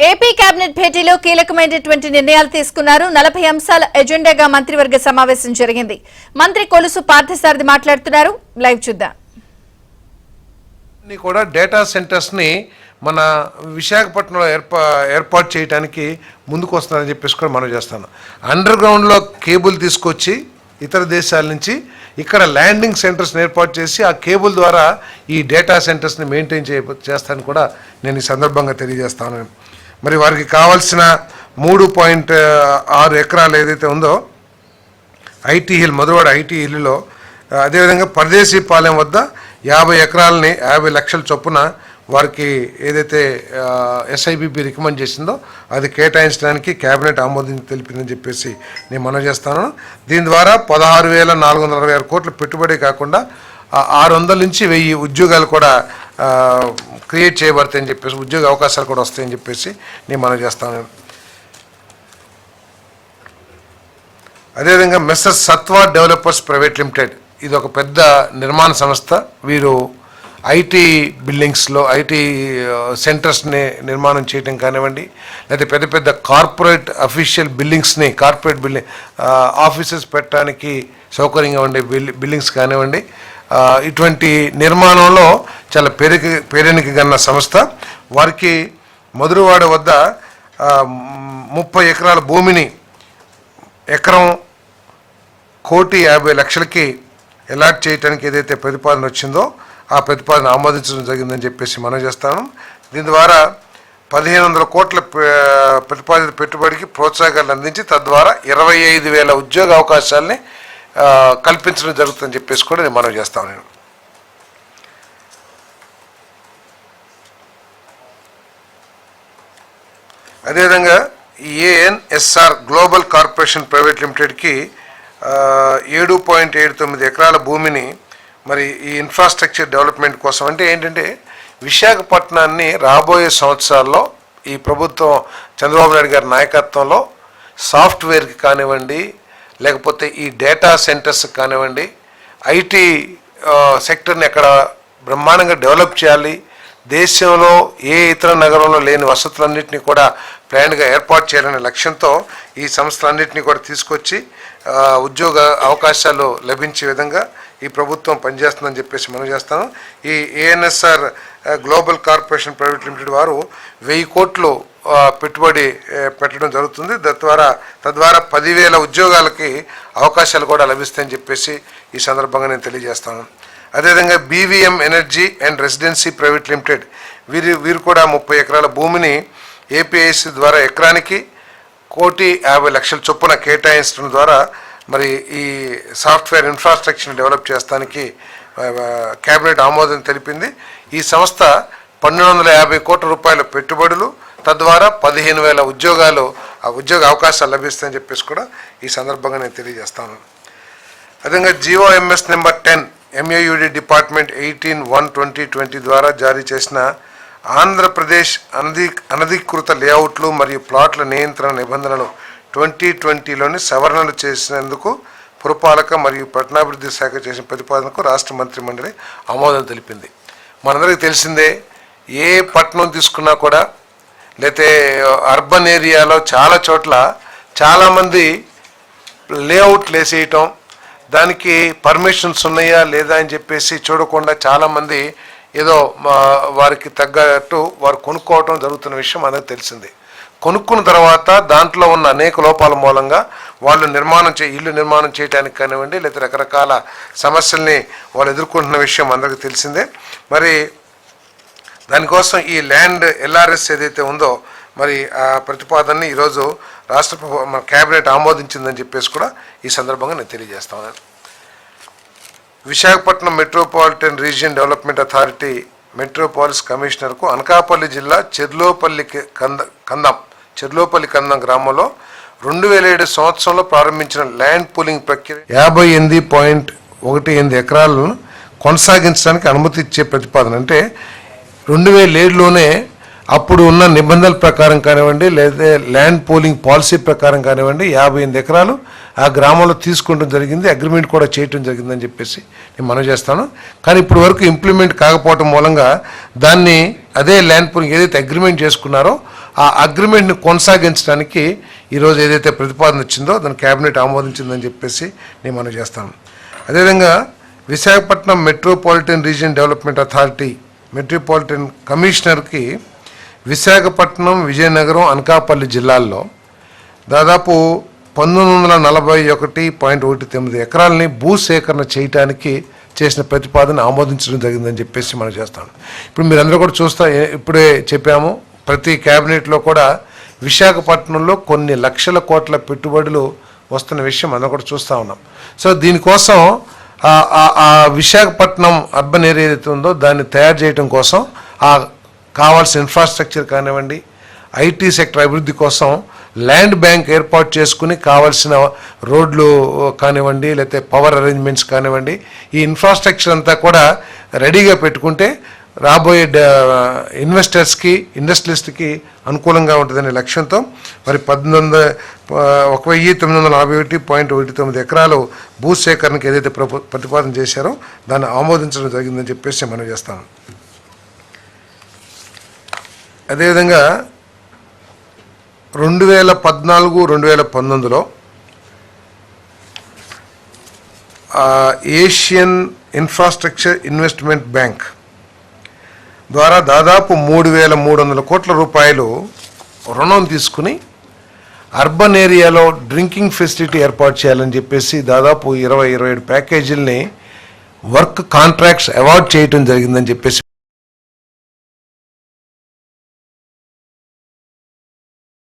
AP cabinet భేటీలో కీలకమైనటువంటి నిర్ణయాలు తీసుకున్నారు. 40 అంశాల ఎజెండాగా మంత్రివర్గ సమావేశం జరిగింది. మంత్రి కొలుసు పార్థసారథి మాట్లాడుతున్నారు. లైవ్ చూద్దాం. కూడా డేటా సెంటర్స్ ని మన విశాఖపట్నంలో ఏర్పాటు చేయడానికి ముందుకు వస్తున్నారని చెప్పేసి కూడా మనం చేస్తాను. అండర్ గ్రౌండ్లో కేబుల్ తీసుకొచ్చి ఇతర దేశాల నుంచి ఇక్కడ ల్యాండింగ్ సెంటర్స్ ఏర్పాటు చేసి ఆ కేబుల్ ద్వారా ఈ డేటా సెంటర్స్ని మెయింటైన్ చేస్తానని కూడా నేను ఈ సందర్భంగా తెలియజేస్తాను. మరి వారికి కావాల్సిన 3.6 ఎకరాలు ఏదైతే ఉందో ఐటీ హిల్, మధురవాడ ఐటీ హిల్లో, అదేవిధంగా పరదేశీపాలెం వద్ద 50 ఎకరాలని 50 లక్షల చొప్పున వారికి ఏదైతే ఎస్ఐబిబి రికమెండ్ చేసిందో అది కేటాయించడానికి కేబినెట్ ఆమోదం తెలిపిందని చెప్పేసి నేను మనవి చేస్తాను. దీని ద్వారా 16,466 కోట్ల పెట్టుబడి కాకుండా 600 నుంచి 1000 ఉద్యోగాలు కూడా క్రియేట్ చేయబడతాయని చెప్పేసి, ఉద్యోగ అవకాశాలు కూడా వస్తాయని చెప్పేసి నేను మనవి చేస్తాను. అదేవిధంగా Messrs Satva developers private limited, ఇది ఒక పెద్ద నిర్మాణ సంస్థ. వీరు ఐటీ బిల్డింగ్స్లో ఐటీ సెంటర్స్ని నిర్మాణం చేయడం కానివ్వండి, లేదా పెద్ద పెద్ద కార్పొరేట్ అఫీషియల్ బిల్డింగ్స్ని, కార్పొరేట్ ఆఫీసెస్ పెట్టడానికి సౌకర్యంగా ఉండే బిల్డింగ్స్ కానివ్వండి, ఇటువంటి నిర్మాణంలో చాలా పేరెనికగన్న సంస్థ. వారికి మధురవాడ వద్ద 30 ఎకరాల భూమిని ఎకరం 1,50,00,000కి అలాట్ చేయడానికి ఏదైతే ప్రతిపాదన వచ్చిందో ఆ ప్రతిపాదన ఆమోదించడం జరిగిందని చెప్పేసి మనం చేస్తాను. దీని ద్వారా 1,500 కోట్ల ప్రతిపాదిత పెట్టుబడికి ప్రోత్సాహకాలు అందించి తద్వారా 25,000 ఉద్యోగ అవకాశాలని కల్పించడం జరుగుతుందని చెప్పేసి కూడా నేను మనవి చేస్తాను. నేను అదేవిధంగా ఏఎన్ఎస్ఆర్ గ్లోబల్ కార్పొరేషన్ ప్రైవేట్ లిమిటెడ్కి 7.79 ఎకరాల భూమిని మరి ఈ ఇన్ఫ్రాస్ట్రక్చర్ డెవలప్మెంట్ కోసం, అంటే ఏంటంటే విశాఖపట్నాన్ని రాబోయే సంవత్సరాల్లో ఈ ప్రభుత్వం చంద్రబాబు నాయుడు గారి నాయకత్వంలో సాఫ్ట్వేర్కి కానివ్వండి, లేకపోతే ఈ డేటా సెంటర్స్ కానివ్వండి, ఐటీ సెక్టర్ని అక్కడ బ్రహ్మాండంగా డెవలప్ చేయాలి, దేశంలో ఏ ఇతర నగరంలో లేని వసతులన్నింటినీ కూడా ప్లాన్గా ఏర్పాటు చేయాలనే లక్ష్యంతో ఈ సంస్థలన్నింటినీ కూడా తీసుకొచ్చి ఉద్యోగ అవకాశాలు లభించే విధంగా ఈ ప్రభుత్వం పనిచేస్తుందని చెప్పేసి మనం చేస్తాను. ఈ ANSR global corporation private limited వారు 1000 కోట్లు పెట్టుబడి పెట్టడం జరుగుతుంది. తద్వారా 10,000 ఉద్యోగాలకి అవకాశాలు కూడా లభిస్తాయని చెప్పేసి ఈ సందర్భంగా నేను తెలియజేస్తాను. అదేవిధంగా BVM energy and residency private limited వీరు కూడా 30 ఎకరాల భూమిని ఏపీఐసి ద్వారా ఎకరానికి 1,50,00,000 చొప్పున కేటాయించడం ద్వారా మరి ఈ సాఫ్ట్వేర్ ఇన్ఫ్రాస్ట్రక్చర్ని డెవలప్ చేయడానికి కేబినెట్ ఆమోదం తెలిపింది. ఈ సంస్థ 1,250 కోట్ల రూపాయల పెట్టుబడులు, తద్వారా 15,000 ఉద్యోగ అవకాశాలు లభిస్తాయని చెప్పేసి కూడా ఈ సందర్భంగా నేను తెలియజేస్తాను. అదేవిధంగా జిఓఎంఎస్ నెంబర్ 10 ఎంఏయుడి డిపార్ట్మెంట్ 18/1/2020 ద్వారా జారీ చేసిన ఆంధ్రప్రదేశ్ అనధికృత లేఅవుట్లు మరియు ప్లాట్ల నియంత్రణ నిబంధనలు 2020లోని సవరణలు చేసినందుకు పురపాలక మరియు పట్టణాభివృద్ధి శాఖ చేసిన ప్రతిపాదనకు రాష్ట్ర మంత్రి మండలి ఆమోదం తెలిపింది. మనందరికీ తెలిసిందే, ఏ పట్టణం తీసుకున్నా కూడా లేతే అర్బన్ ఏరియాలో చాలా చోట్ల చాలామంది లేఅవుట్లు వేసేయటం, దానికి పర్మిషన్స్ ఉన్నాయా లేదా అని చెప్పేసి చూడకుండా చాలామంది ఏదో వారికి తగ్గట్టు వారు కొనుక్కోవటం జరుగుతున్న విషయం మనకు తెలిసిందే. కొనుక్కున్న తర్వాత దాంట్లో ఉన్న అనేక లోపాల మూలంగా వాళ్ళు ఇల్లు నిర్మాణం చేయడానికి కానివ్వండి, లేదా రకరకాల సమస్యల్ని వాళ్ళు ఎదుర్కొంటున్న విషయం అందరికీ తెలిసిందే. మరి దానికోసం ఈ ల్యాండ్ ఎల్ఆర్ఎస్ ఏదైతే ఉందో మరి ఆ ప్రతిపాదనని ఈరోజు మన కేబినెట్ ఆమోదించిందని చెప్పేసి కూడా ఈ సందర్భంగా నేను తెలియజేస్తాను. Visakhapatnam metropolitan region development authority metropolis కమిషనర్కు అనకాపల్లి జిల్లా చెర్లోపల్లి కందం గ్రామంలో 2007 సంవత్సరంలో ప్రారంభించిన ల్యాండ్ పూలింగ్ ప్రక్రియ 58.18 ఎకరాలను కొనసాగించడానికి అనుమతి ఇచ్చే ప్రతిపాదన. అంటే 2007లోనే అప్పుడు ఉన్న నిబంధనల ప్రకారం కానివ్వండి, లేదా ల్యాండ్ పూలింగ్ పాలసీ ప్రకారం కానివ్వండి 58 ఎకరాలు ఆ గ్రామంలో తీసుకుంటం జరిగింది, అగ్రిమెంట్ కూడా చేయటం జరిగిందని చెప్పేసి నేను మనవి చేస్తాను. కానీ ఇప్పుడు వరకు ఇంప్లిమెంట్ కాకపోవటం మూలంగా దాన్ని అదే ల్యాండ్ పూలింగ్ ఏదైతే అగ్రిమెంట్ చేసుకున్నారో ఆ అగ్రిమెంట్ని కొనసాగించడానికి ఈరోజు ఏదైతే ప్రతిపాదన వచ్చిందో దాన్ని కేబినెట్ ఆమోదించిందని చెప్పేసి నేను మనం చేస్తాను. అదేవిధంగా Visakhapatnam metropolitan region development authority metropolitan కమిషనర్కి విశాఖపట్నం, విజయనగరం, అనకాపల్లి జిల్లాల్లో దాదాపు 1941.19 ఎకరాలని భూసేకరణ చేయడానికి చేసిన ప్రతిపాదన ఆమోదించడం జరిగిందని చెప్పేసి మనం చేస్తాం. ఇప్పుడు మీరందరూ కూడా ఇప్పుడే చెప్పాము, ప్రతి క్యాబినెట్లో కూడా విశాఖపట్నంలో కొన్ని లక్షల కోట్ల పెట్టుబడులు వస్తున్న విషయం మనం కూడా చూస్తూ ఉన్నాం. సో దీనికోసం ఆ విశాఖపట్నం అర్బన్ ఏరియా ఏదైతే ఉందో దాన్ని తయారు చేయడం కోసం కావాల్సిన ఇన్ఫ్రాస్ట్రక్చర్ కానివ్వండి, ఐటీ సెక్టర్ అభివృద్ధి కోసం ల్యాండ్ బ్యాంక్ ఏర్పాటు చేసుకుని కావాల్సిన రోడ్లు కానివ్వండి, లేకపోతే పవర్ అరేంజ్మెంట్స్ కానివ్వండి, ఈ ఇన్ఫ్రాస్ట్రక్చర్ అంతా కూడా రెడీగా పెట్టుకుంటే రాబోయే ఇన్వెస్టర్స్కి, ఇండస్ట్రియలిస్ట్కి అనుకూలంగా ఉంటుందనే లక్ష్యంతో మరి 1941.19 ఎకరాలు భూసేకరణకు ఏదైతే ప్రతిపాదన చేశారో దాన్ని ఆమోదించడం జరిగిందని చెప్పేసి మనం చేస్తాము. అదేవిధంగా 2014-2019లో ఏషియన్ ఇన్ఫ్రాస్ట్రక్చర్ ఇన్వెస్ట్మెంట్ బ్యాంక్ ద్వారా దాదాపు 3,300 కోట్ల రూపాయలు రుణం తీసుకుని అర్బన్ ఏరియాలో డ్రింకింగ్ ఫెసిలిటీ ఏర్పాటు చేయాలని చెప్పేసి దాదాపు 27 ప్యాకేజీలని వర్క్ కాంట్రాక్ట్స్ అవార్డ్ చేయడం జరిగిందని చెప్పేసి